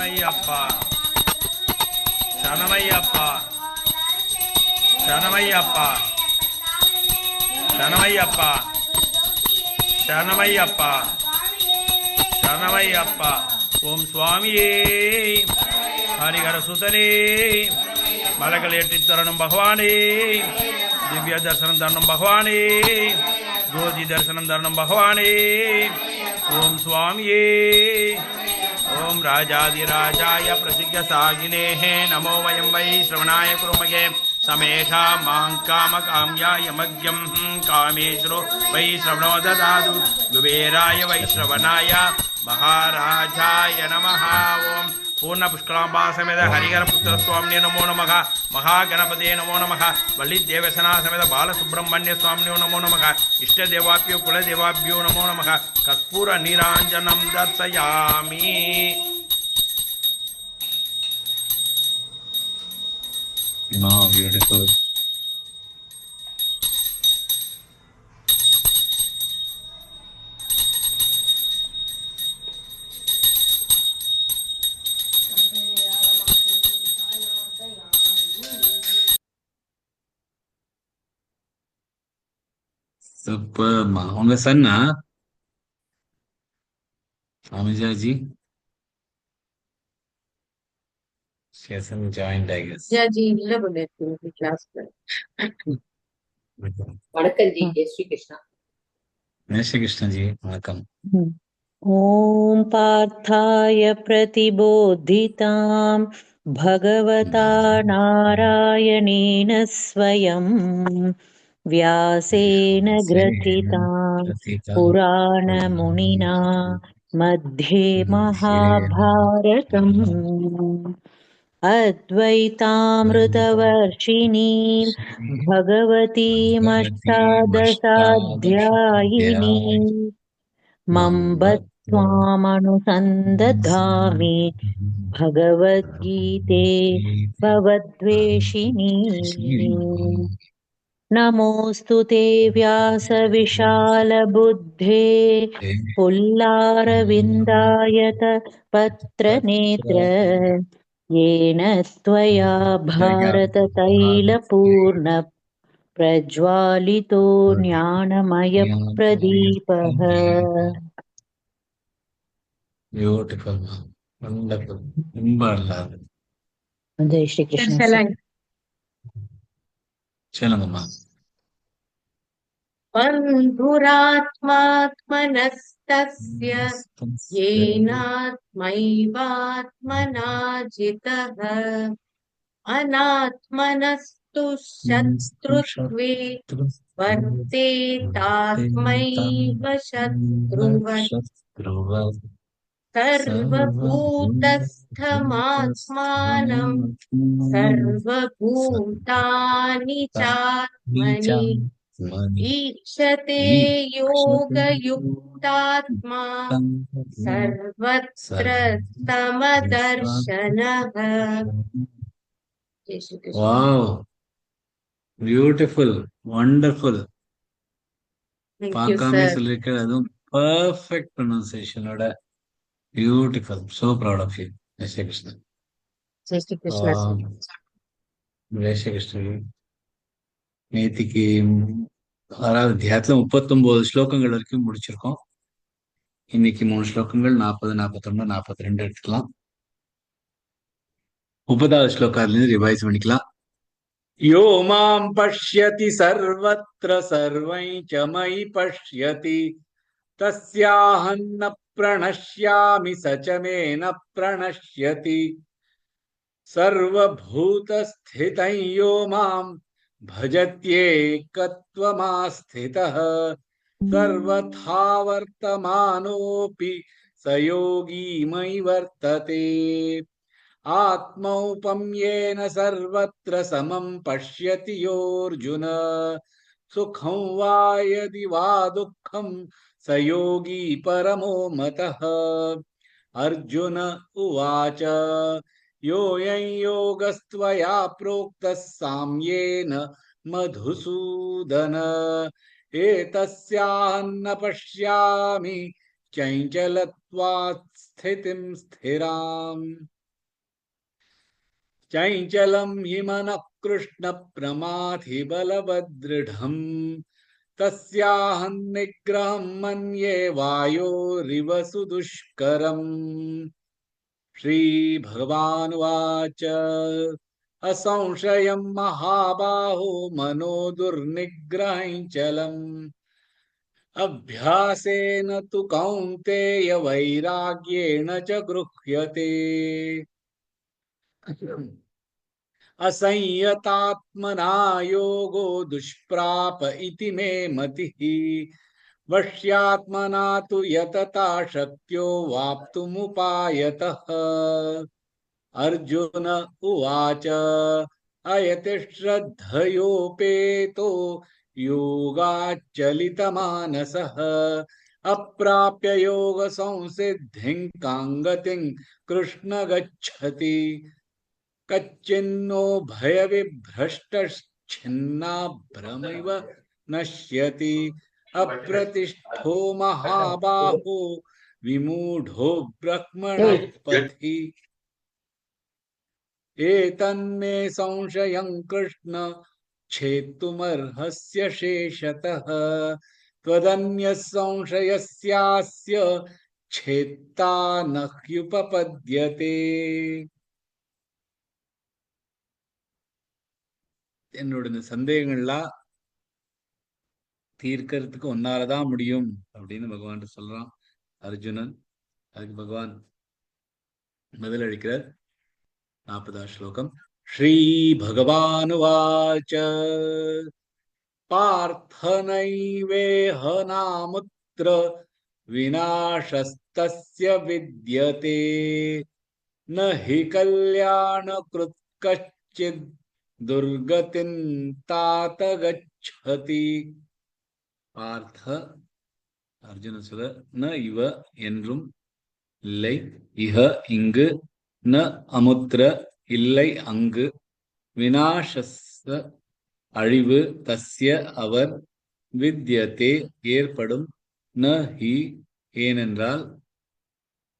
Shanamayyappa, Shanamayyappa, Shanamayyappa, Shanamayyappa, Shanamayyappa, Shanamayyappa. Om Swami Harihara Sutane Malakaleti Taranam Bhagavane Divya Darsanam Dharnam Bhagavane Dodi Darsanam Dharnam Bhagavane Om Swami Om Rajadi Rajaya Prasigya Sagine Namo Vayam Vai Shravanaya Kurumage Samesha Mankama Kamya Yamagyam Kameshro Vai Shravano Dadadu Guberaya Vai Shravanaya Maharajaya Namaha Om Purna Pushkalamba Sameda Harihara Putra Swami Namo Namaha Mahaganapade Namo Namaha Valid Devasana Sameda Bala Subramanya Swami Namo Namaha Ishta Devapyo Kula Devabhyo Namo Namaha Katpura Niranjanam Darsayami. Oh, beautiful. Superb. உங்க chana அமிஜாஜி? She hasn't joined, I guess. Yeah, जी இல்ல பண்ணிருக்கீங்க கிளாஸ்ல. வணக்கம் G, Jai Sri Krishna. जय श्री कृष्ण जी, वणक्कम. ॐ पार्थाय प्रतिबोधितां भगवता नारायणेन स्वयं व्यासेन ग्रथितां पुराणमुनिना मध्ये महाभारतम् अद्वैतामृतवर्षिणीं भगवतीमष्टादशाध्यायिनीं मम्ब त्वामनुसन्दधामि भगवद्गीते भवद्वेषिणी नमोऽस्तु ते व्यासविशालबुद्धे पुल्लारविन्दायत पत्रनेत्र येन त्वया भारततैलपूर्ण प्रज्वालितो ज्ञानमयप्रदीपः. Beautiful. Wonderful. ரொம்ப நல்லா இருக்கு. जय श्री कृष्ण. சொல்லுங்கம்மா. बन्धुरात्मात्मनस्तस्य येनात्मैवात्मना जितः अनात्मनस्तु शत्रुत्वे वर्तेतात्मैव शत्रुवत् सर्वभूतस्थमात्मानं सर्वभूतानि चात्मनि ईक्षते योगयुक्तात्मा सर्वत्र समदर्शनः. Wow, beautiful, wonderful. Thank you, பார்க்காம sir. சொல்லிருக்க, அதுவும் perfect pronunciation ஓட beautiful. So proud of you. Jai Sri Krishna. जय श्री कृष्ण. ஜெய் ஸ்ரீ கிருஷ்ண. நேத்திக்கு 6வது அத்தியாயத்துல 39 ஸ்லோகங்கள் வரைக்கும் முடிச்சிருக்கோம். இன்னைக்கு 3 ஸ்லோகங்கள் 40, 41, 42 எடுத்துக்கலாம். 30வது ஸ்லோகத்திலிருந்து ரிவைஸ் பண்ணிக்கலாம். யோ மாம் பஷ்யதி சர்வத்ர சர்வை ச மயி பஷ்யதி தஸ்யாஹம் ந பிரணஷ்யாமி ச மே ந பிரணஷ்யதி சர்வபூதஸ்திதம் யோ மாம் भजत्येकत्वमास्थितः सर्वथा वर्तमानोऽपि स योगी मयि वर्तते आत्मौपम्येन सर्वत्र समं पश्यति योऽर्जुन सुखं वा यदि वा दुःखं स योगी परमो मतः अर्जुन उवाच योऽयं योगस्त्वया प्रोक्तः साम्येन मधुसूदन एतस्याहं न पश्यामि चञ्चलत्वात् स्थितिं स्थिराम्. चञ्चलं हि मनः कृष्णप्रमाथि बलवदृढम् तस्याहं निग्रहं मन्ये वायोरिव सुदुष्करम् श्रीभगवानुवाच असंशयं महाबाहो मनो दुर्निग्रहञ्चलम् अभ्यासेन तु कौन्तेय वैराग्येण च गृह्यते असंयतात्मना योगो दुष्प्राप इति मे मतिः वश्यात्मना तु यतता शक्यो वाप्तुमुपायतः अर्जुन उवाच अयति श्रद्धयोपेतो योगाच्चलितमानसः अप्राप्य योग संसिद्धिं कांगतिं कृष्ण गच्छति कच्चिन्नो भयविभ्रष्टच्छिन्नाभ्रमिव नश्यति अप्रतिष्ठो महाबाहो विमूढो ब्रह्मणः पथि एतन्मे संशयं कृष्ण छेत्तुमर्हस्य शेषतः त्वदन्यः संशयस्यास्य छेत्ता न ह्युपपद्यते என்னோட இந்த சந்தேகங்கள்லாம் தீர்க்கறதுக்கு ஒன்னாலதான் முடியும் அப்படின்னு பகவான் சொல்றான் அர்ஜுனன். அதுக்கு பகவான் பதிலளிக்கிறார். 40வது ஸ்லோகம். ஸ்ரீ பகவானுவாச்ச பார்த்தனைவேஹ நாமுத்ர விநாசஸ்தஸ்ய வித்யதே ந ஹி கல்யாணக்ருத் கச்சித் துர்கதின் तात गच्छति. பார்த்த அர்ஜுன சொல்ற ந இவ என்றும் இல்லை, இஹ இங்கு, ந அமுத்திர இல்லை அங்கு, விநாசஸ்ஸ அழிவு, தஸ்ய அவர், வித்யதே ஏற்படும், ந ஹி ஏனென்றால்,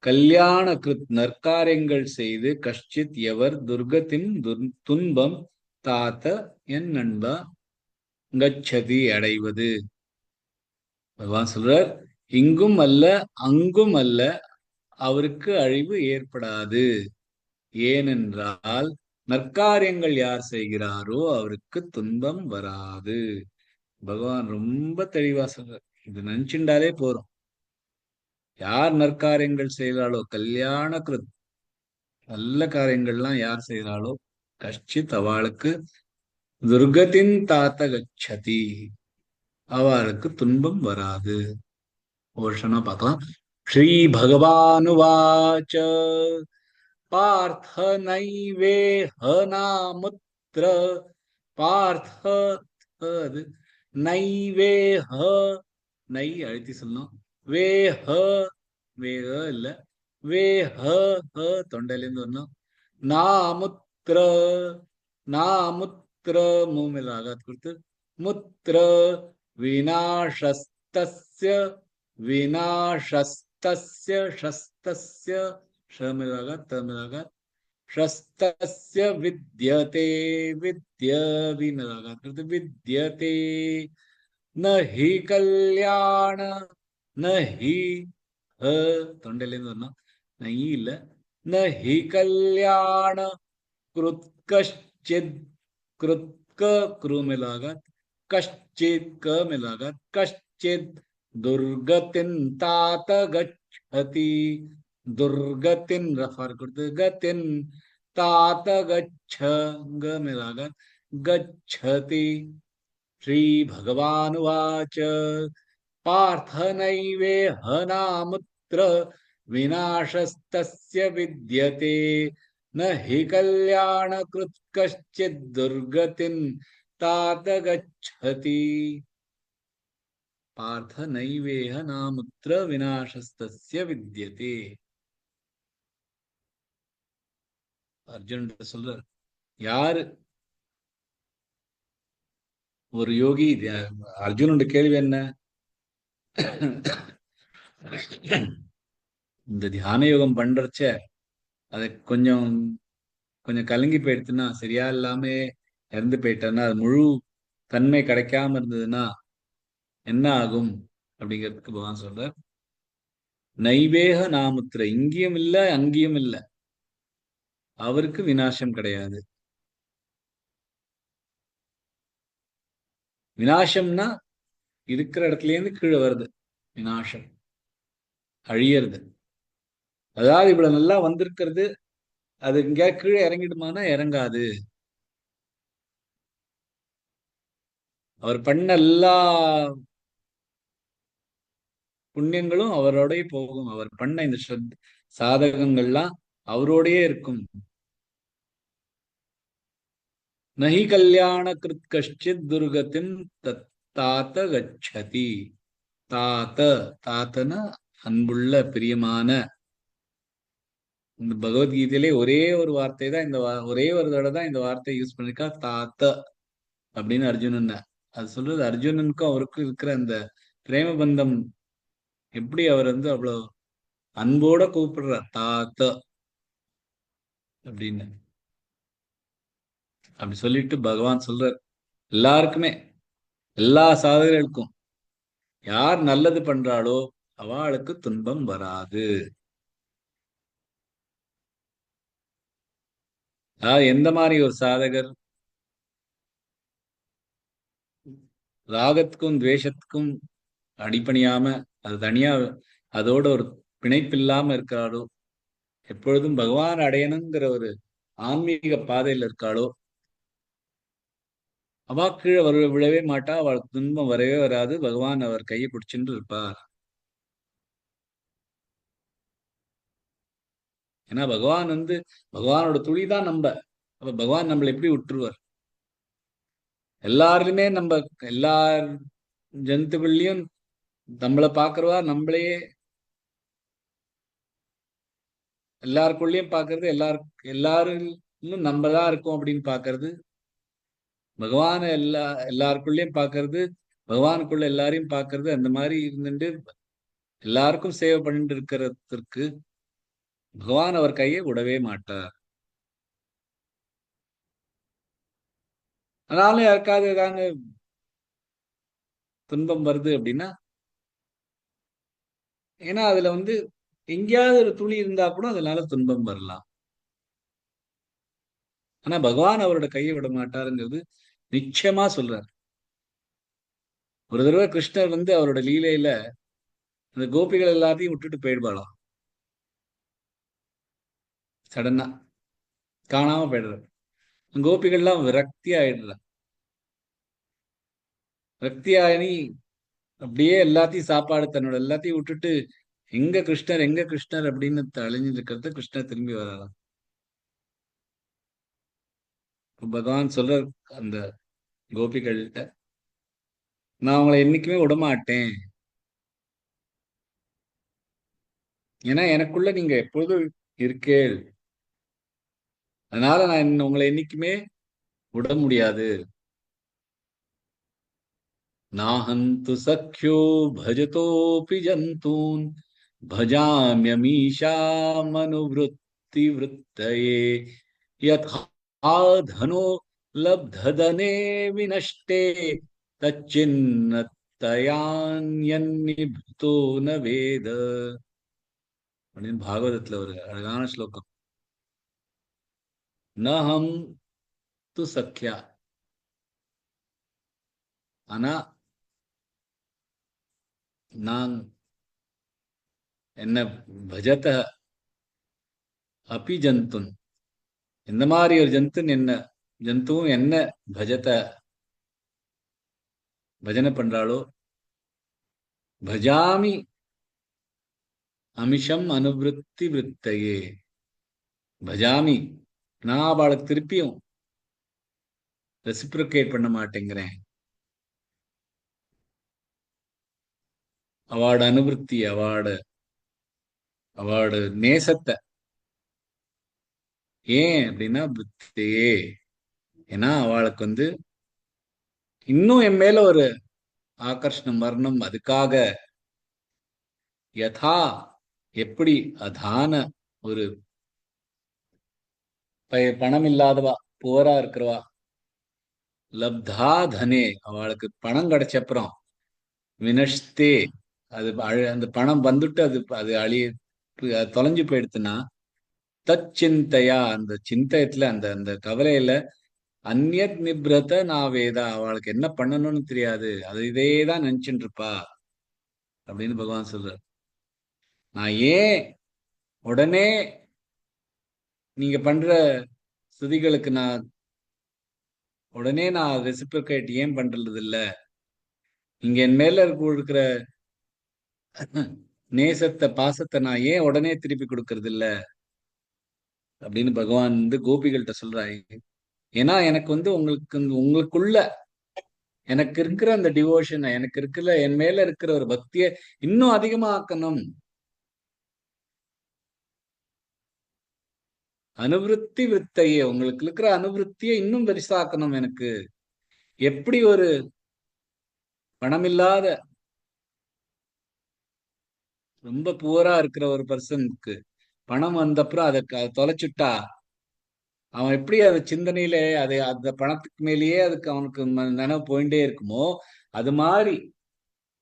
கல்யாண கிருத் நற்காரியங்கள் செய்து, கஷ்டித் எவர், துர்கத்தின் துன்பம், தாத்த என் நண்பா, கச்சதி அடைவது. பகவான் சொல்றார் இங்கும் அல்ல அங்கும் அல்ல அவருக்கு அழிவு ஏற்படாது. ஏனென்றால் நற்காரியங்கள் யார் செய்கிறாரோ அவருக்கு துன்பம் வராது. பகவான் ரொம்ப தெளிவா சொல்றார். இது நினைச்சுண்டாலே போறோம். யார் நற்காரியங்கள் செய்கிறாளோ, கல்யாண கிருத் நல்ல காரியங்கள்லாம் யார் செய்கிறாளோ, கஷ்டித் அவளுக்கு துர்கத்தின் தாத்த கச்சதி அவளுக்கு துன்பம் வராது. வருஷனா பார்க்கலாம். ஸ்ரீ பகவானுவாச்ச பார்த்த நைவேஹ நாமுத்ர பார்த்த அது நைவேஹ நை அழுத்தி சொல்லணும். வேஹ வேக இல்ல, வேஹ தொண்டையிலேருந்து வரணும். நாமுத்ர நாமுத்ர மூமில் ஆகாத் கொடுத்து முத்ர விநாசஸ்தஸ்ய விநாசஸ்தஸ்ய ஷஸ்தஸ்ய ஷமிலாகாத் தமிழாகாத் ஷஸ்தஸ்ய வித்யதே வித்ய வினலாகாத் கொடுத்து வித்யதே ந ஹி கல்யாண ந ஹி தொண்டையிலேருந்து வரணும். ந இல்ல, ந ஹி கல்யாண கிருத் கஷ்சித் கிருத்க குருமிலாகாத் கஷ்சித் க மிலாகாத் கஷ்சித் துர்கத்தின் तात गच्छति துர்கத்தின் ரஃபார் கொடுத்து கத்தின் तात गच्छ ग मिलाகாத் गच्छति. श्री भगवानुवाच पार्थ नैवेह नामुत्र विनाशस्तस्य विद्यते न हि कल्याणकृत् कश्चित् दुर्गतिं तात गच्छति. पार्थ नैवेह नामुत्र विनाशस्तस्य विद्यते. அர்ஜுன் சொல்றார், யாரு ஒரு யோகி, அர்ஜுனோட கேள்வி என்ன, இந்த தியான யோகம் பண்றச்ச அதை கொஞ்சம் கொஞ்சம் கலங்கி போயிடுச்சுன்னா, சரியா இல்லாம இறந்து போயிட்டேன்னா, அது முழு தன்மை கிடைக்காம இருந்ததுன்னா என்ன ஆகும் அப்படிங்கிறதுக்கு பகவான் சொல்றார், நைவேக நாமுத்திர, இங்கேயும் இல்ல அங்கேயும் இல்ல, அவருக்கு விநாசம் கிடையாது. விநாசம்னா இருக்கிற இடத்துல இருந்து கீழே வருது, விநாசம் அழியறது. அதாவது இவ்வளவு நல்லா வந்திருக்கிறது, அது எங்கேயா கீழே இறங்கிடுமானா இறங்காது. அவர் பண்ண எல்லா புண்ணியங்களும் அவரோடய போகும். அவர் பண்ண இந்த சாதகங்கள்லாம் அவரோடயே இருக்கும். நஹி கல்யாண கிருத் கஷ்டித் துர்கத்தின் தாத்த கச்சதி. தாத்த, தாத்தன அன்புள்ள பிரியமான. இந்த பகவத்கீதையிலே ஒரே ஒரு வார்த்தை தான், ஒரே ஒரு தடவை தான் இந்த வார்த்தை யூஸ் பண்ணிருக்கா, தாத்த அப்படின்னு அர்ஜுனன். அது சொல்றது அர்ஜுனனுக்கும் அவருக்கும் இருக்கிற அந்த பிரேம பந்தம், எப்படி அவர் அவ்வளவு அன்போட கூப்பிடுறார் தாத்த அப்படின்னு. அப்படி சொல்லிட்டு பகவான் சொல்றார், எல்லாருக்குமே, எல்லா சாதகர்களுக்கும் யார் நல்லது பண்றாளோ அவளுக்கு துன்பம் வராது. அதாவது எந்த மாதிரி ஒரு சாதகர் ராகத்துக்கும் துவேஷத்துக்கும் அடிபணியாம, அது தனியா அதோட ஒரு பிணைப்பு இல்லாம இருக்கிறாளோ, எப்பொழுதும் பகவான் அடையணுங்கிற ஒரு ஆன்மீக பாதையில் இருக்காளோ, அவ கீழே விழவே மாட்டா, அவளுக்கு துன்பம் வரவே வராது. பகவான் அவர் கையை பிடிச்சுட்டு இருப்பார். ஏன்னா பகவான் பகவானோட துளிதான் நம்ம. அப்ப பகவான் நம்மளை எப்படி விட்டுருவார்? எல்லாருமே எல்லா ஜந்துக்கள்லயும் நம்மளை பாக்குறவா நம்மளையே, எல்லாருக்குள்ளயும் பாக்குறது, எல்லாரும் நம்ம தான் இருக்கோம் அப்படின்னு பாக்குறது, பகவான எல்லாருக்குள்ளயும் பாக்குறது, பகவானுக்குள்ள எல்லாரையும் பாக்குறது, அந்த மாதிரி இருந்துட்டு எல்லாருக்கும் சேவை பண்ணிட்டு இருக்கிறதுக்கு பகவான் அவர் கையை விடவே மாட்டார். அதனால யாருக்காவது ஏதாவது துன்பம் வருது அப்படின்னா, ஏன்னா அதுல எங்கேயாவது ஒரு துளி இருந்தா கூட அதனால துன்பம் வரலாம். ஆனா பகவான் அவரோட கையை விட மாட்டாருங்கிறது நிச்சயமா சொல்றார். ஒரு தடவை கிருஷ்ணர் அவரோட லீலையில அந்த கோபிகள் எல்லாத்தையும் விட்டுட்டு போயிடுவாளாம். சடனா காணாம போயிடுறார். கோபிகள்லாம் விரக்தி ஆயிடுற. விரக்தி ஆகி அப்படியே எல்லாத்தையும் சாப்பாடு தன்னோட எல்லாத்தையும் விட்டுட்டு எங்க கிருஷ்ணர் எங்க கிருஷ்ணர் அப்படின்னு அழிஞ்சிட்டு இருக்கிறத கிருஷ்ணர் திரும்பி வராராம். பகவான் சொல்ற அந்த கோபிகள்கிட்ட, நான் உங்களை என்னைக்குமே விடமாட்டேன், ஏன்னா எனக்குள்ள நீங்க எப்பொழுதும் இருக்கேள், அதனால நான் உங்களை என்னைக்குமே விட முடியாது. நாஹந்து சக்யோ பஜதோபி ஜந்தூன் பஜாம்யமீஷா மனுவிருத்தி விருத்தயே யதா தனோ லப்ததனே வினஷ்டே தச்சின்னத்தயான்யன்னிபுதோ ந வேத அப்படின்னு பாகவதத்துல ஒரு அழகான ஸ்லோகம். நஹம் து சக்யா, ஆனா நான் என்ன பஜத அபி ஜந்துன், இந்த மாதிரி ஒரு ஜந்துவும் என்ன பஜத பஜனை பண்றாளோ, பஜாமி அமிஷம் அனுவிருத்தி விருத்தையே, பஜாமி நான் அவளுக்கு திருப்பியும் ரெசிப்ரோகேட் பண்ண மாட்டேங்கிறேன். அவளோட அனுவிருத்தி, அவளோட நேசத்தை. ஏன் அப்படின்னா வித்தையே, ஏன்னா அவளுக்கு இன்னும் என் மேல ஒரு ஆகர்ஷணம் வரணும். அதுக்காக யதா, எப்படி, அதான ஒரு பணம் இல்லாதவா, புவரா இருக்கிறவா, லப்தா தனே, அவளுக்கு பணம் கிடைச்சப்புறம், வினஷ்தே, அது அந்த பணம் வந்துட்டு அது அது அது தொலைஞ்சு போயிடுத்துன்னா, தச்சிந்தையா, அந்த சிந்தயத்துல, அந்த அந்த கவலையில, அந்நியத் நிப்ரத நாவேதா, அவளுக்கு என்ன பண்ணணும்னு தெரியாது, அது இதேதான் நினைச்சுட்டு இருப்பா அப்படின்னு பகவான் சொல்றார். நான் ஏன் உடனே நீங்க பண்ற ஸ்துதிகளுக்கு நான் ரெசிப்ரிகேட் ஏன் பண்றது இல்ல, நீங்க என் மேல இருக்கிற நேசத்தை, பாசத்தை நான் ஏன் உடனே திருப்பி கொடுக்கறது இல்ல அப்படின்னு பகவான் கோபிகள்கிட்ட சொல்றாரு. ஏன்னா எனக்கு உங்களுக்குள்ள எனக்கு இருக்கிற அந்த டிவோஷனை, எனக்கு இருக்கிற என் மேல இருக்கிற ஒரு பக்தியை இன்னும் அதிகமாக்கணும், அனுவிருத்தி வித்தையே, உங்களுக்கு இருக்கிற அனுவிருத்தியை இன்னும் பெருசாக்கணும். எனக்கு எப்படி ஒரு பணமில்லாத ரொம்ப புவரா இருக்கிற ஒரு பர்சனுக்கு பணம் வந்தப்புறம் அதை தொலைச்சுட்டா, அவன் எப்படி அந்த சிந்தனையில அந்த பணத்துக்கு மேலேயே அதுக்கு அவனுக்கு நினைவு போயிட்டே இருக்குமோ, அது மாதிரி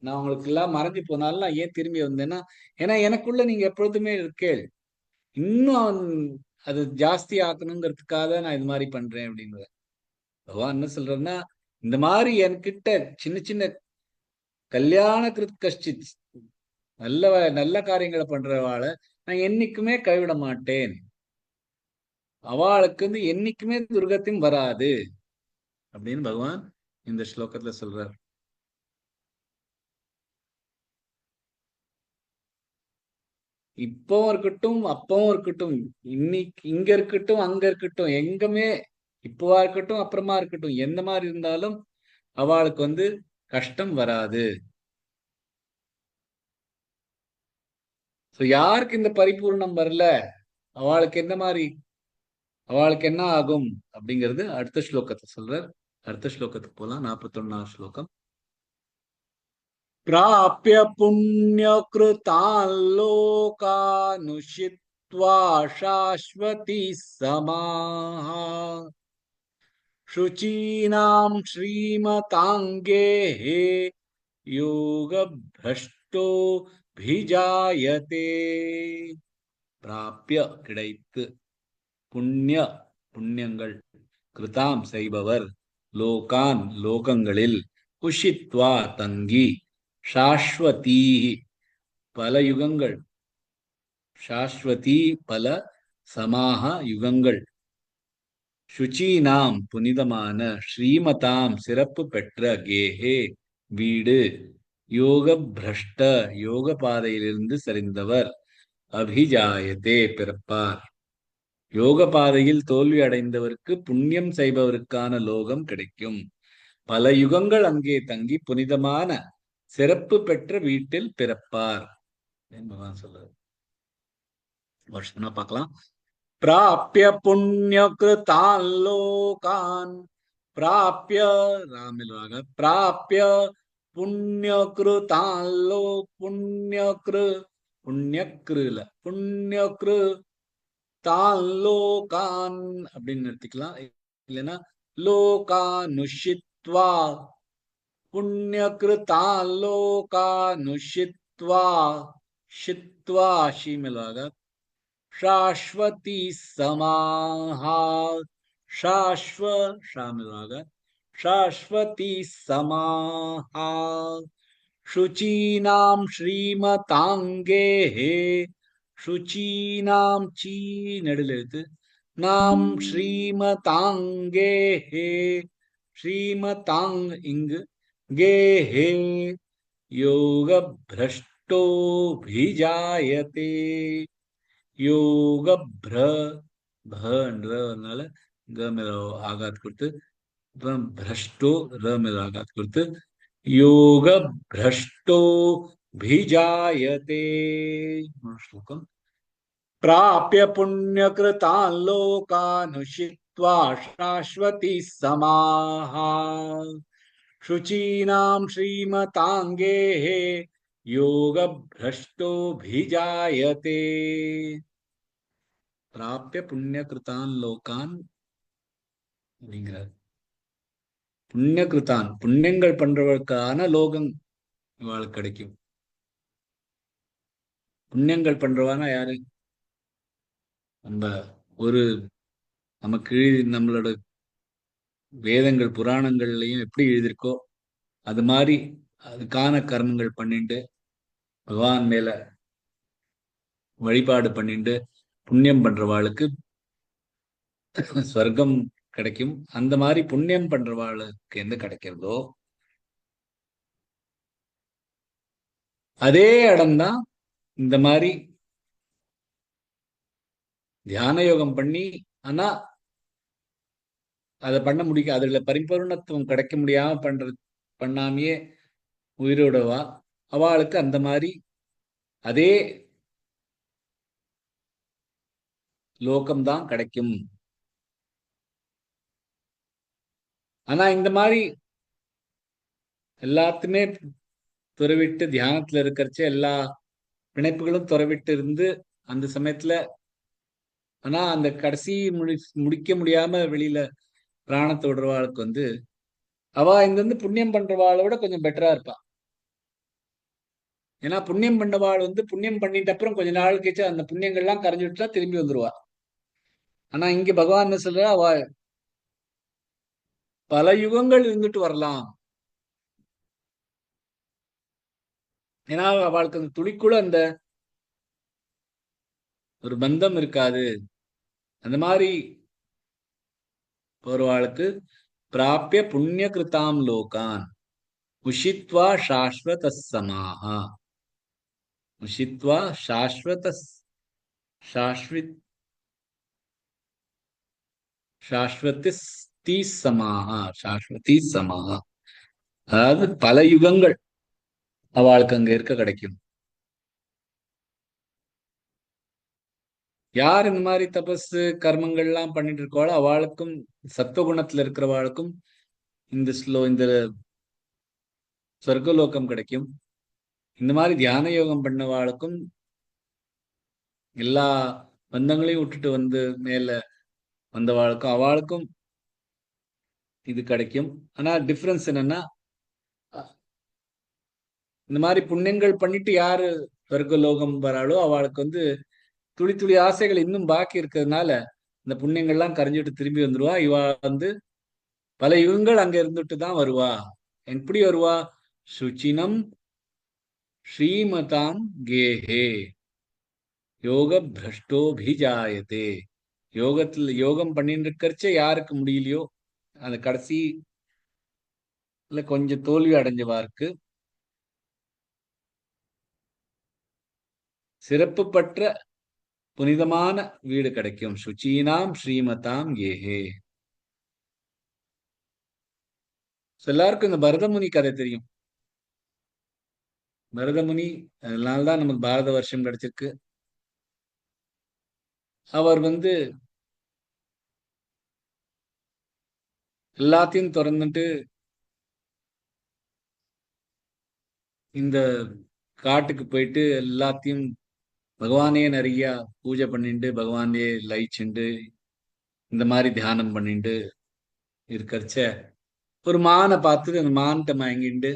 நான் உங்களுக்கு எல்லாம் மறைஞ்சு போனாலும் நான் ஏன் திரும்பி வந்தேன்னா, ஏன்னா எனக்குள்ள நீங்க எப்பொழுதுமே இருக்கேள், இன்னும் அது ஜாஸ்தி ஆக்கணுங்கிறதுக்காக நான் இது மாதிரி பண்றேன் அப்படிங்கிற பகவான் என்ன சொல்றேன்னா, இந்த மாதிரி என்கிட்ட சின்ன சின்ன கல்யாண கிருத் கஷ்டித், நல்ல நல்ல காரியங்களை பண்றவாளை நான் என்னைக்குமே கைவிட மாட்டேன், அவளுக்கு என்னைக்குமே துர்கத்தையும் வராது அப்படின்னு பகவான் இந்த ஸ்லோகத்துல சொல்றார். இப்பவும் இருக்கட்டும், அப்பவும் இருக்கட்டும், இன்னைக்கு இங்க இருக்கட்டும், அங்க இருக்கட்டும், எங்குமே, இப்பவா இருக்கட்டும், அப்புறமா இருக்கட்டும், எந்த மாதிரி இருந்தாலும் அவளுக்கு கஷ்டம் வராது. யாருக்கு இந்த பரிபூர்ணம் வரல, அவளுக்கு என்ன ஆகும் அப்படிங்கிறது அடுத்த ஸ்லோகத்தை சொல்றார். அடுத்த ஸ்லோகத்துக்கு போலாம். 41வது ஸ்லோகம். प्राप्य पुण्यकृतान् लोकानुषित्वा शाश्वती समाः शुचीनां श्रीमताङ्गेः योगभ्रष्टो भिजायते. प्राप्य கிடைத்து, புண்ணியங்கள், கிருதாம் செய்பவர், லோகான் லோகங்களில், உஷித்வா தங்கி, சாஸ்வதி பல யுகங்கள், சாஸ்வதி பல சமாக யுகங்கள், சுச்சீனாம் புனிதமான, ஸ்ரீமதாம் சிறப்பு பெற்ற, கேஹே வீடு, யோக பிரஷ்ட யோக பாதையிலிருந்து சரிந்தவர், அபிஜாயத்தே பிறப்பார். யோக பாதையில் தோல்வி அடைந்தவருக்கு புண்ணியம் செய்பவருக்கான லோகம் கிடைக்கும். பல யுகங்கள் அங்கே தங்கி புனிதமான சிறப்பு பெற்ற வீட்டில் பிறப்பார். பகவான் சொல்றாரு. வருஷம்னா பார்க்கலாம். பிராப்ய புண்ணிய கிருதான் லோகான், பிராப்ய ராமில்வாக, பிராப்ய புண்ணிய கிருதான் லோ, புண்ணியக்ருல புண்ணியக்ரு தான் லோகான் அப்படின்னு நிறுத்திக்கலாம். இல்லைன்னா லோகானுஷித்வா, புண்ணியக்ருதான் லோகானுஷித்வா, ஷித்வா ஷீமிலாக, शाश्वती समाहा, शामिलाக, शाश्वती समाहा, शुचीनां श्रीमताङ्गेः, शुचीनां ची நடுலெழுத்து, நாம் ஸ்ரீமதாங்கேः, ஸ்ரீமதாங் இங்கு, கேஹே யோக பிரஷ்டோ பிஜாயதே. யோக பிரனால க மேல ஆகாத் கொடுத்து, பிரஷ்டோ ர மேல ஆகாத் கொடுத்து, யோக பிரஷ்டோ பிஜாயதே. ஸ்லோகம். प्राप्य पुण्यकृतान् लोकानुषित्वा शाश्वती समाहा, शुचीनां श्रीमताङ्गेः योग भ्रष्टो भिजायते. பிராப்பிய புண்ணிய கிருதான் லோகான் அப்படிங்கிறார். புண்ணிய கிருதான் புண்ணியங்கள் பண்றவர்களுக்கான லோகம் இவாளுக்கு கிடைக்கும். புண்ணியங்கள் பண்றவானா யாரு? நம்ம ஒரு நமக்கு நம்மளோட வேதங்கள் புராணங்கள்லயும் எப்படி எழுதியிருக்கோ அது மாதிரி அதுக்கான கர்மங்கள் பண்ணிட்டு பகவான் மேல வழிபாடு பண்ணிட்டு புண்ணியம் பண்றவாளுக்கு ஸ்வர்க்கம் கிடைக்கும். அந்த மாதிரி புண்ணியம் பண்றவாளுக்கு எந்த கிடைக்கிறதோ அதே இடம்தான் இந்த மாதிரி தியான யோகம் பண்ணி, ஆனா அதை பண்ண முடியும், அதுல பரிபூர்ணத்துவம் கிடைக்க முடியாம பண்ணாமையே உயிரோடவா அவளுக்கு அந்த மாதிரி அதே லோகம்தான் கிடைக்கும். ஆனா இந்த மாதிரி எல்லாத்துமே துறவிட்டு தியானத்துல இருக்கிறச்ச எல்லா பிணைப்புகளும் துறவிட்டு இருந்து அந்த சமயத்துல ஆனா அந்த கடைசி முடிக்க முடியாம வெளியில பிராணத்தை விடுறவாளுக்கு அவ இங்க புண்ணியம் பண்றவாளை விட கொஞ்சம் பெட்டரா இருப்பா. ஏன்னா புண்ணியம் பண்ணவாள் புண்ணியம் பண்ணிட்ட அப்புறம் கொஞ்ச நாள் கழிச்சு அந்த புண்ணியங்கள்லாம் கரைஞ்சு விட்டா திரும்பி வந்துருவா. ஆனா இங்க பகவான் என்ன சொல்ற, அவ பல யுகங்கள் இருந்துட்டு வரலாம். ஏன்னா அவளுக்கு அந்த துளிக்குள்ள அந்த ஒரு பந்தம் இருக்காது. அந்த மாதிரி ஒருவாளுக்கு பிராப்பிய புண்ணிய கிருதாம் லோகான் உஷித்வா சாஸ்வத சமாஹா. உஷித்வா சாஸ்வத சாஸ்வித் சாஸ்வதி சமாஹா. சாஸ்வதி சமாஹா அதாவது பல யுகங்கள் அவளுக்கு அங்க இருக்க கிடைக்கும். யார் இந்த மாதிரி தபஸ் கர்மங்கள் எல்லாம் பண்ணிட்டு இருக்காளோ அவளுக்கும் சத்துவகுணத்துல இருக்கிறவாளுக்கும் இந்த சொர்க்கலோகம் கிடைக்கும். இந்த மாதிரி தியான யோகம் பண்ணவாளுக்கும் எல்லா பந்தங்களையும் விட்டுட்டு மேல வந்தவாளுக்கும் அவளுக்கும் இது கிடைக்கும். ஆனா டிஃபரன்ஸ் என்னன்னா, இந்த மாதிரி புண்ணியங்கள் பண்ணிட்டு யாரு சொர்க்கலோகம் வராளோ அவளுக்கு துளி துளி ஆசைகள் இன்னும் பாக்கி இருக்கிறதுனால இந்த புண்ணியங்கள்லாம் கரைஞ்சிட்டு திரும்பி வந்துருவா. இவ பல யுகங்கள் அங்க இருந்துட்டு தான் வருவா. எப்படி வருவா? சுச்சினம் ஸ்ரீமதாம் கேஹே யோக பிரஷ்டோபிஜாயதே. யோகம் பண்ணிட்டு இருக்கிறச்சே யாருக்கு முடியலையோ அந்த கடைசியில கொஞ்சம் தோல்வி அடைஞ்சவாருக்கு சிறப்பு பெற்ற புனிதமான வீடு கிடைக்கும். சுச்சீனாம் ஸ்ரீமதாம் ஏஹே. எல்லாருக்கும் இந்த பரதமுனி கதை தெரியும். பரதமுனி அதனால்தான் நமக்கு பாரத வருஷம் கிடைச்சிருக்கு. அவர் எல்லாத்தையும் திறந்துட்டு இந்த காட்டுக்கு போயிட்டு எல்லாத்தையும் பகவானே நிறைய பூஜை பண்ணிட்டு பகவானே லயிச்சுண்டு இந்த மாதிரி தியானம் பண்ணிட்டு இருக்கிறச்ச ஒரு மானை பார்த்துட்டு அந்த மான்கிட்ட மயங்கிண்டு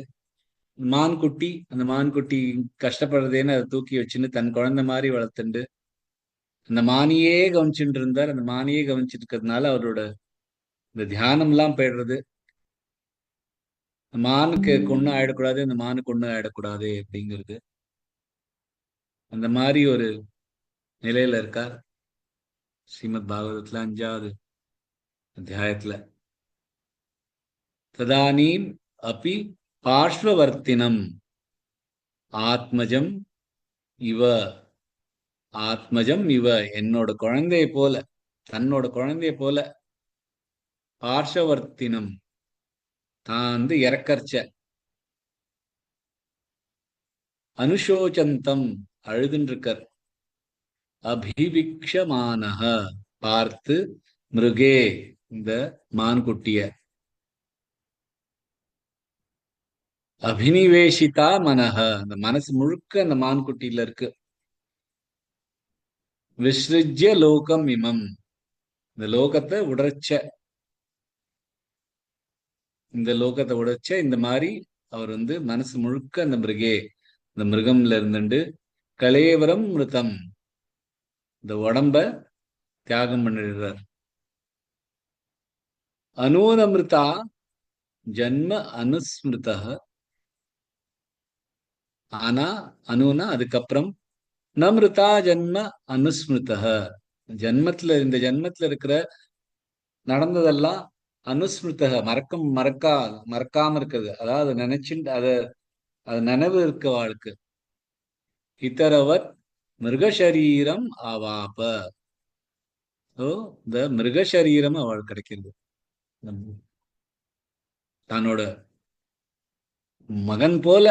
அந்த மான்குட்டி கஷ்டப்படுறதேன்னு அதை தூக்கி வச்சுன்னு தன் குழந்தை மாதிரி வளர்த்துண்டு அந்த மானியே கவனிச்சுட்டு இருந்தார். அந்த மானியே கவனிச்சுட்டு இருக்கிறதுனால அவரோட இந்த தியானம் எல்லாம் போயிடுறது. மானுக்கு கொண்டு ஆயிடக்கூடாது, அந்த மானுக்கு ஒண்ணு ஆயிடக்கூடாது அப்படிங்கிறது. அந்த மாதிரி ஒரு நிலையில இருக்கார் ஸ்ரீமத் பாகவதத்துல 5வது அத்தியாயத்துல. ததானீம் அப்பி பார்ஷ்வவர்த்தினம் ஆத்மஜம் இவ. ஆத்மஜம் இவ என்னோட குழந்தைய போல, தன்னோட குழந்தைய போல. பார்ஷ்வவர்த்தினம் தான் இறக்கர்ச்ச. அனுஷோச்சந்தம் அழுதுன்றிருக்கர். அபிவிக்ஷமானஹ பார்த்து மிருகே இந்த மான்குட்டிய. அபினிவேஷிதா மனஹ அந்த மனசு முழுக்க அந்த மான்குட்டியில இருக்கு. விஸ்ருஜ்ய லோகம் இமம், இந்த லோகத்தை உடைச்ச, இந்த லோகத்தை உடைச்ச இந்த மாதிரி அவர் வந்து மனசு முழுக்க அந்த மிருகே, இந்த மிருகம்ல இருந்துட்டு கலேவரம் மிருதம், இந்த உடம்ப தியாகம் பண்ணிடுறார். அனூனமிருதா ஜன்ம அனுஸ்மிருத, ஆனா அனுனா அதுக்கப்புறம், நமிருதா ஜன்ம அனுஸ்மிருத, இந்த ஜன்மத்துல இருக்கிற நடந்ததெல்லாம் அனுஸ்மிருத, மறக்காம இருக்கிறது, அதாவது நினைச்சுட்டு அது நினைவு இருக்க வாழ்க்கை. இதரவத் மிருகசரீரம் ஆவாப, இந்த மிருகசரீரம் அவள் கிடைக்கிறது. தன்னோட மகன் போல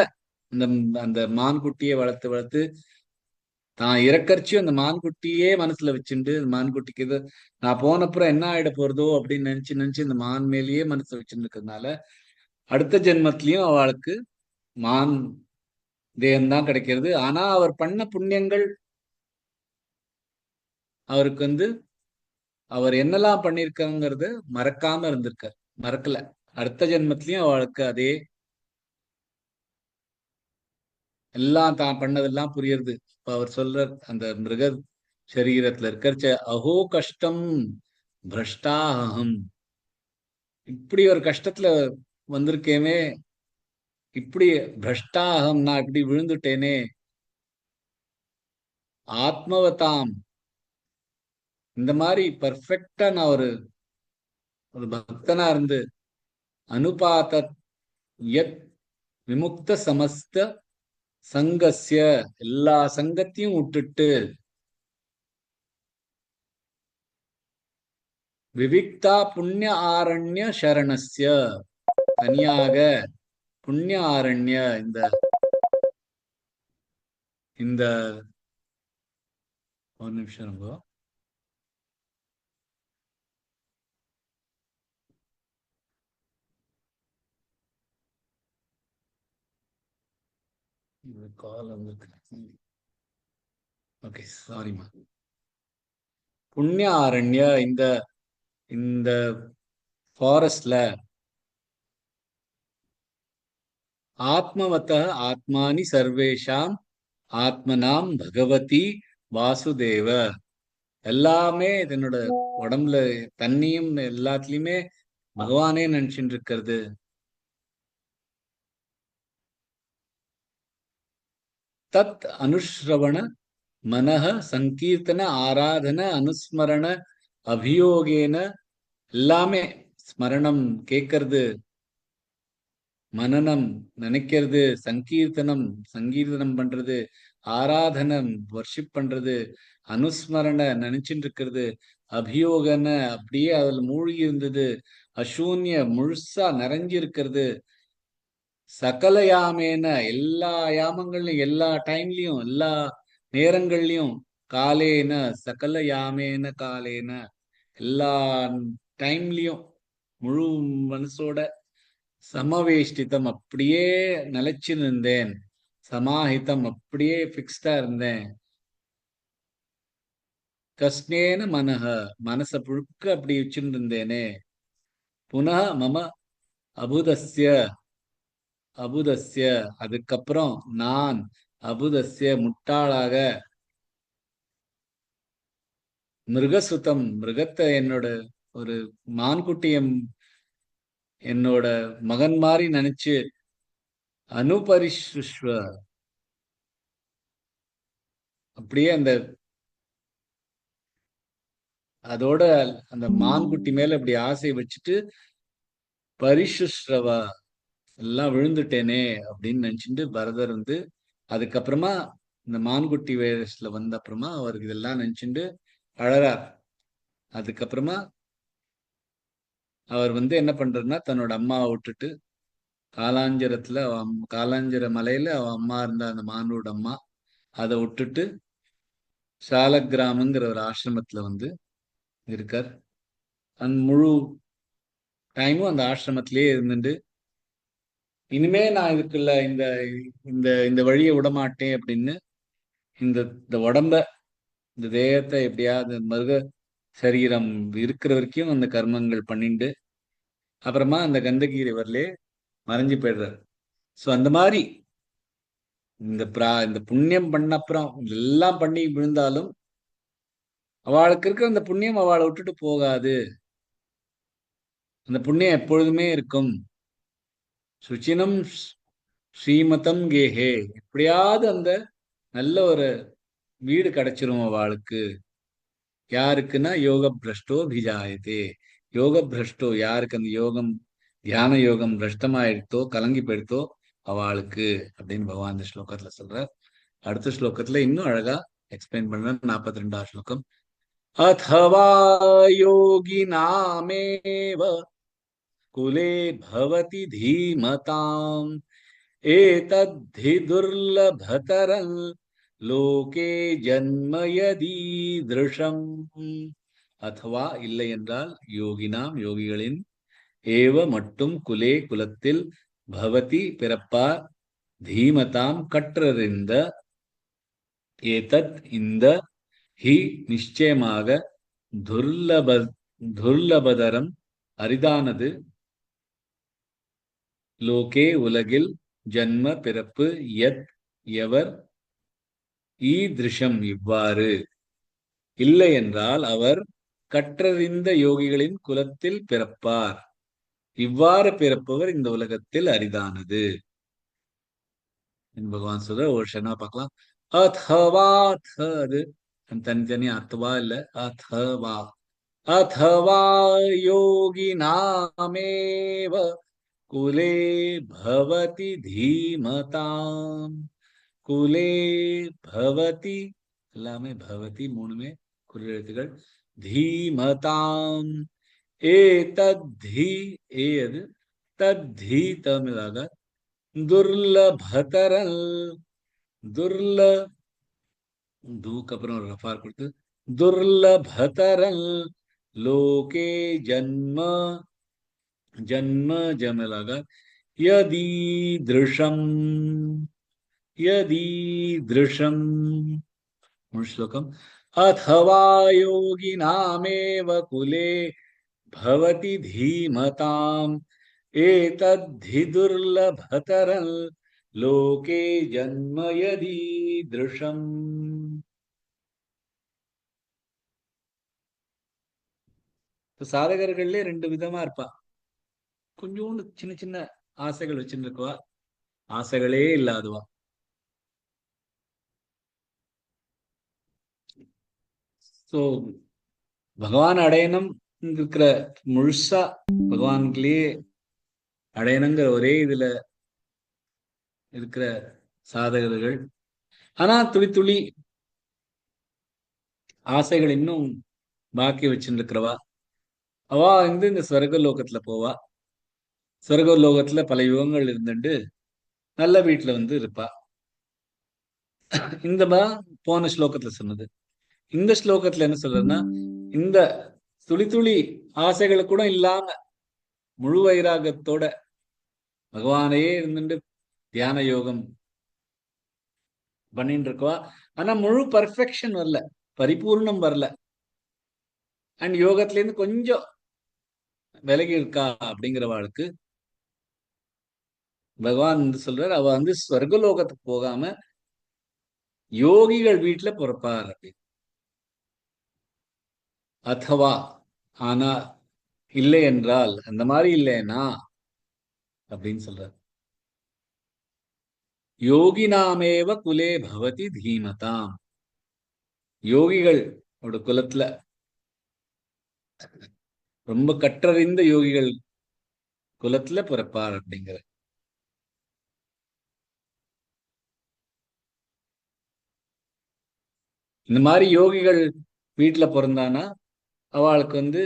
அந்த அந்த மான்குட்டியை வளர்த்து வளர்த்து தான் இறக்கரிச்சும் அந்த மான்குட்டியே மனசுல வச்சுட்டு, அந்த மான்குட்டிக்கு இது நான் போனப்புறம் என்ன ஆயிட போறதோ அப்படின்னு நினைச்சு நினைச்சு இந்த மான் மேலேயே மனசுல வச்சுட்டு இருக்கிறதுனால அடுத்த ஜென்மத்திலயும் அவளுக்கு மான் தேகம்தான் கிடைக்கிறது. ஆனா அவர் பண்ண புண்ணியங்கள் அவருக்கு வந்து அவர் என்னெல்லாம் பண்ணிருக்காங்கிறத மறக்காம இருந்திருக்கார், மறக்கல. அடுத்த ஜென்மத்திலயும் அவளுக்கு அதே எல்லாம் தான் பண்ணதெல்லாம் புரியுறது. இப்ப அவர் சொல்ற அந்த மிருக சரீரத்துல இருக்கிறச்ச அஹோ கஷ்டம் பிரஷ்டாஹம், இப்படி ஒரு கஷ்டத்துல வந்திருக்கேனே, இப்படி பிரஷ்டாஹம் நான் இப்படி விழுந்துட்டேனே, ஆத்மவதாம், இந்த மாதிரி பர்ஃபெக்டா நான் ஒரு ஒரு பக்தனா இருந்து அனுபாத யத் விமுக்த சமஸ்த சங்கஸ்ய, எல்லா சங்கத்தையும் விட்டுட்டு விவிக்தா புண்ணிய ஆரண்ய சரணஸ்ய, தனியாக புண்ணிய ஆரண்ய, இந்த இந்த ஒரு நிமிஷம் ரொம்ப கால் வந்திருக்கு. ஓகே, சாரிமா. புண்ணிய ஆரண்ய, இந்த இந்த ஃபாரஸ்ட்ல ஆத்மவத ஆத்மானி சர்வேஷாம் ஆத்மனாம் பகவதி வாசுதேவ, எல்லாமே தன்னோட உடம்புல தண்ணியும் எல்லாத்துலயுமே பகவானே நினைச்சுட்டு இருக்கிறது. தத் அனுஸ்ரவண மனஹ சங்கீர்த்தன ஆராதன அனுஸ்மரண அபியோகேன, எல்லாமே ஸ்மரணம் கேட்கறது, மனனம் நினைக்கிறது, சங்கீர்த்தனம் பண்றது, ஆராதனம் வர்ஷிப் பண்றது, அனுஸ்மரண நினைச்சுட்டு இருக்கிறது, அபியோகன அப்படியே அதுல மூழ்கி இருந்தது, அசூன்ய முழுசா நிறைஞ்சி இருக்கிறது, சகல யாமேன எல்லா யாமங்கள்லயும் எல்லா டைம்லயும் எல்லா நேரங்கள்லயும், காலேன சகல யாமேன காலேன, எல்லா டைம்லயும் முழு மனசோட சமவேஷ்டிதம் அப்படியே நிலைச்சு இருந்தேன், சமாஹிதம் அப்படியே பிக்ஸ்டா இருந்தேன், கஸ்னேன மனஹ மனச புழுக்க அப்படி வச்சுட்டு இருந்தேனே, புனः மம அபுதஸ்ய அபுதஸ்ய, அதுக்கப்புறம் நான் அபுதஸ்ய முட்டாளாக, மிருகசுதம் மிருகத்தை என்னோட ஒரு மான்குட்டியம் என்னோட மகன் மாதிரி நினைச்சு, அனுபரிஷ்வ அப்படியே அந்த அதோட அந்த மான்குட்டி மேல அப்படி ஆசை வச்சுட்டு, பரிசுஸ்ரவா எல்லாம் விழுந்துட்டேனே அப்படின்னு நினைச்சுட்டு பரதர் வந்து அதுக்கப்புறமா இந்த மான்குட்டி வேஷத்துல வந்த அப்புறமா அவருக்கு இதெல்லாம் நினைச்சுட்டு அழறார். அதுக்கப்புறமா அவர் வந்து என்ன பண்றாருன்னா, தன்னோட அம்மாவை விட்டுட்டு காலாஞ்சரத்துல காலாஞ்சர மலையில அவ அம்மா இருந்த அந்த மானோட அம்மா, அதை விட்டுட்டு சாலக்கிராமங்கிற ஒரு ஆசிரமத்துல வந்து இருக்கார். அந்த முழு டைமும் அந்த ஆசிரமத்திலேயே இருந்துட்டு, இனிமே நான் இதுக்குள்ள இந்த இந்த இந்த வழியை விடமாட்டேன் அப்படின்னு இந்த இந்த உடம்ப இந்த தேகத்தை எப்படியாவது மிருக சரீரம் இருக்கிற வரைக்கும் அந்த கர்மங்கள் பண்ணிண்டு அப்புறமா அந்த கந்தகி ரிவர்லே மறைஞ்சு போயிடுறாரு. ஸோ அந்த மாதிரி இந்த புண்ணியம் பண்ண அப்புறம் எல்லாம் பண்ணி விழுந்தாலும் அவளுக்கு இருக்கிற அந்த புண்ணியம் அவளை விட்டுட்டு போகாது. அந்த புண்ணியம் எப்பொழுதுமே இருக்கும். சுச்சினம் ஸ்ரீமதம் கேஹே, எப்படியாவது அந்த நல்ல ஒரு வீடு கிடைச்சிரும் அவளுக்கு. யாருக்குன்னா யோக பிரஷ்டோ பிஜாயத்தே. யோக பிரஷ்டோ, யாருக்கு அந்த யோகம் தியான யோகம் பிரஷ்டமாயிடுத்தோ கலங்கி போயிடுத்தோ அவளுக்கு அப்படின்னு பகவான் இந்த ஸ்லோகத்துல சொல்றார். அடுத்த ஸ்லோகத்துல இன்னும் அழகா எக்ஸ்பிளைன் பண்ற 42வது ஸ்லோகம். अथवा योगिनामेव कुले भवति धीमताम् एतद्धि दुर्लभतरं लोके जन्म यदीदृशम्. अथवा இல்லை என்றால் யோகினாம் யோகிகளின் ஏவ மட்டும் குலே குலத்தில் பவதி பிறப்பார் தீமதாம் கற்றறிந்த ஏதத் இந்த ஹி நிச்சயமாக துர்லபதரம் அரிதானது லோகே உலகில் ஜன்ம பிறப்பு யத் எவர் ஈதிருஷம் இவ்வாறு இல்லை என்றால் அவர் கற்றறிந்த யோகிகளின் குலத்தில் பிறப்பார். இவ்வாறு பிறப்பவர் இந்த உலகத்தில் அரிதானது. பகவான் சொல்ற ஒரு ஷனா பார்க்கலாம். अथवा அது தனித்தனி அத்வா இல்ல, अथवा अथवा योगिनामेव कुले भवति धीमताम्. कुले भवति எல்லாமே பவதி மூணுமே குறியெழுத்துகள். धीमताम् ஏதத்தி ஏது தத்தி தமிழாக துர்லபதரல் துர்ல தூக்கு அப்புறம் ரஃபார் கொடுத்து துர்லபதரல் லோகே ஜன்ம ஜன்ம ஜமலாக யதீத்ருஷம் யதீத்ருஷம். முழு ஸ்லோகம். अथवा योगिनामेव कुले भवति धीमताम् एतद्धि दुर्लभतरं लोके जन्म यदीदृशम्. சாதகர்கள்ல ரெண்டு விதமா இருப்பா. கொஞ்சோண்டு சின்ன சின்ன ஆசைகள் வச்சுருக்குவா, ஆசைகளே இல்லாதவா. சோ பகவான் அடையணும் இருக்கிற முழுசா பகவான்கிலேயே அடையணுங்கிற ஒரே இதுல இருக்கிற சாதகர்கள். ஆனா துளி துளி ஆசைகள் இன்னும் பாக்கி வச்சுருக்கிறவா அவா இந்த ஸ்வர்க லோகத்துல போவா. ஸ்வர்க லோகத்துல பல யுகங்கள் இருந்துட்டு நல்ல வீட்டுல இருப்பா. இந்த போன ஸ்லோகத்துல சொன்னது. இந்த ஸ்லோகத்துல என்ன சொல்றதுன்னா, இந்த துளி துளி ஆசைகள் கூட இல்லாம முழு வைராகத்தோட பகவானையே இருந்துட்டு தியான யோகம் பண்ணிட்டு இருக்கவா. ஆனா முழு பர்ஃபெக்ஷன் வரல, பரிபூர்ணம் வரல. அண்ட் யோகத்துல இருந்து கொஞ்சம் விலகி இருக்கா அப்படிங்கிறவாளுக்கு பகவான் சொல்றார், அவ ஸ்வர்கலோகத்துக்கு போகாம யோகிகள் வீட்டுல பிறப்பார் அப்படின்னு. அத்தவா ஆனா இல்லை என்றால், அந்த மாதிரி இல்லைன்னா அப்படின்னு சொல்றார். யோகினாமேவ குலே பவதி தீமதாம். யோகிகள் குலத்துல ரொம்ப கற்றறிந்த யோகிகள் குலத்துல பிறப்பார் அப்படிங்கிற. இந்த மாதிரி யோகிகள் வீட்டுல பிறந்தானா அவளுக்கு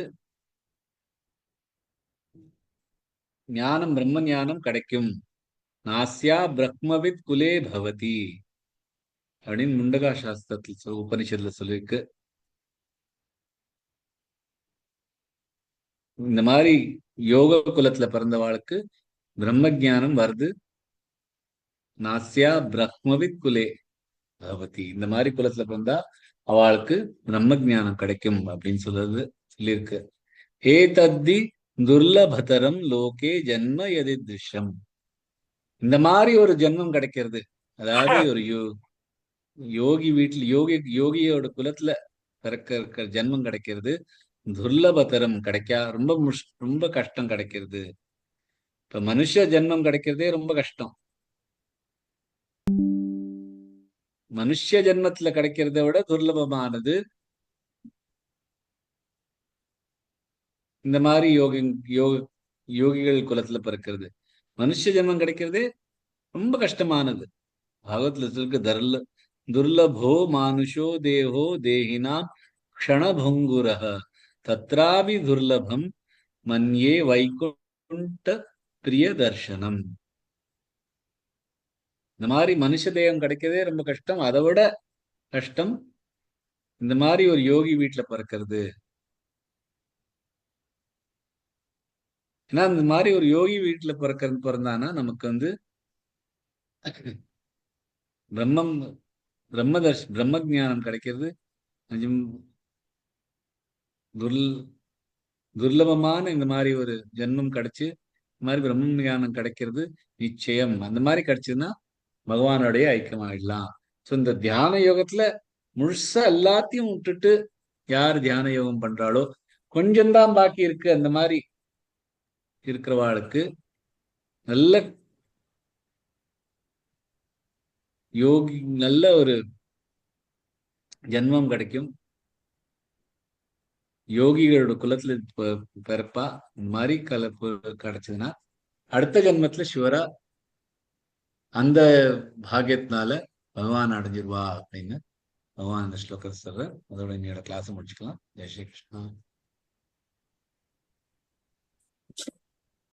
ஞானம், பிரம்ம ஞானம் கிடைக்கும். நாஸ்யா பிரம்மவித் குலே பவதி அப்படின்னு முண்டகா சாஸ்திரத்தில் உபனிஷத்துல சொல்லிருக்கு. இந்த மாதிரி யோக குலத்துல பிறந்தவாளுக்கு பிரம்ம ஜானம் வருது. நாஸ்யா பிரம்மவித் குலே பவதி. இந்த மாதிரி குலத்துல பிறந்தா அவளுக்கு பிரம்ம ஞானம் கிடைக்கும் அப்படின்னு சொல்லியிருக்கு. ஏ தத்தி துர்லபதரம் லோகே ஜன்ம எதி திருஷ்யம். இந்த மாதிரி ஒரு ஜென்மம் கிடைக்கிறது, அதாவது ஒரு யோகி வீட்டுல யோகியோட குலத்துல பிறக்க ஜென்மம் கிடைக்கிறது துர்லபதரம், ரொம்ப கஷ்டம் கிடைக்கிறது. இப்ப மனுஷ ஜென்மம் கிடைக்கிறதே ரொம்ப கஷ்டம். மனுஷ ஜென்மத்துல கிடைக்கிறத விட துர்லபமானது இந்த மாதிரி யோகிகள் குலத்துல பிறக்கிறது. மனுஷ ஜென்மம் கிடைக்கிறதே ரொம்ப கஷ்டமானது. பாகவத்துல சொல்லிருக்கு, துர்லபோ மானுஷோ தேஹோ தேஹினாம் க்ஷணபங்குரஹ தத்ராபி துர்லபம் மன்யே வைகுண்ட பிரிய தர்சனம். இந்த மாதிரி மனுஷ தேகம் கிடைக்கிறதே ரொம்ப கஷ்டம். அதை விட கஷ்டம் இந்த மாதிரி ஒரு யோகி வீட்டுல பிறக்கிறது. ஏன்னா இந்த மாதிரி ஒரு யோகி வீட்டுல பிறந்தானா நமக்கு பிரம்ம ஞானம் கிடைக்கிறது கொஞ்சம் துர்லபமான இந்த மாதிரி ஒரு ஜென்மம் கிடைச்சு இந்த மாதிரி பிரம்ம ஞானம் கிடைக்கிறது நிச்சயம். அந்த மாதிரி கிடைச்சதுன்னா பகவானுடைய ஐக்கியம் ஆயிடலாம். ஸோ இந்த தியான யோகத்துல முழுசா எல்லாத்தையும் விட்டுட்டு யார் தியான யோகம் பண்றாளோ, கொஞ்சம்தான் பாக்கி இருக்கு, அந்த மாதிரி இருக்கிறவாளுக்கு நல்ல ஒரு ஜென்மம் கிடைக்கும். யோகிகளோட குலத்துல பிறப்பா. இந்த மாதிரி கிடைச்சதுன்னா அடுத்த ஜென்மத்துல சிவரா அந்த பாகியத்தினால பகவான் அடைஞ்சிருவா அப்படின்னு பகவான் இந்த ஸ்லோகத்தை சொல்ற. அதோட என்னோட கிளாஸ் முடிச்சுக்கலாம். ஜெய் ஸ்ரீ கிருஷ்ணா.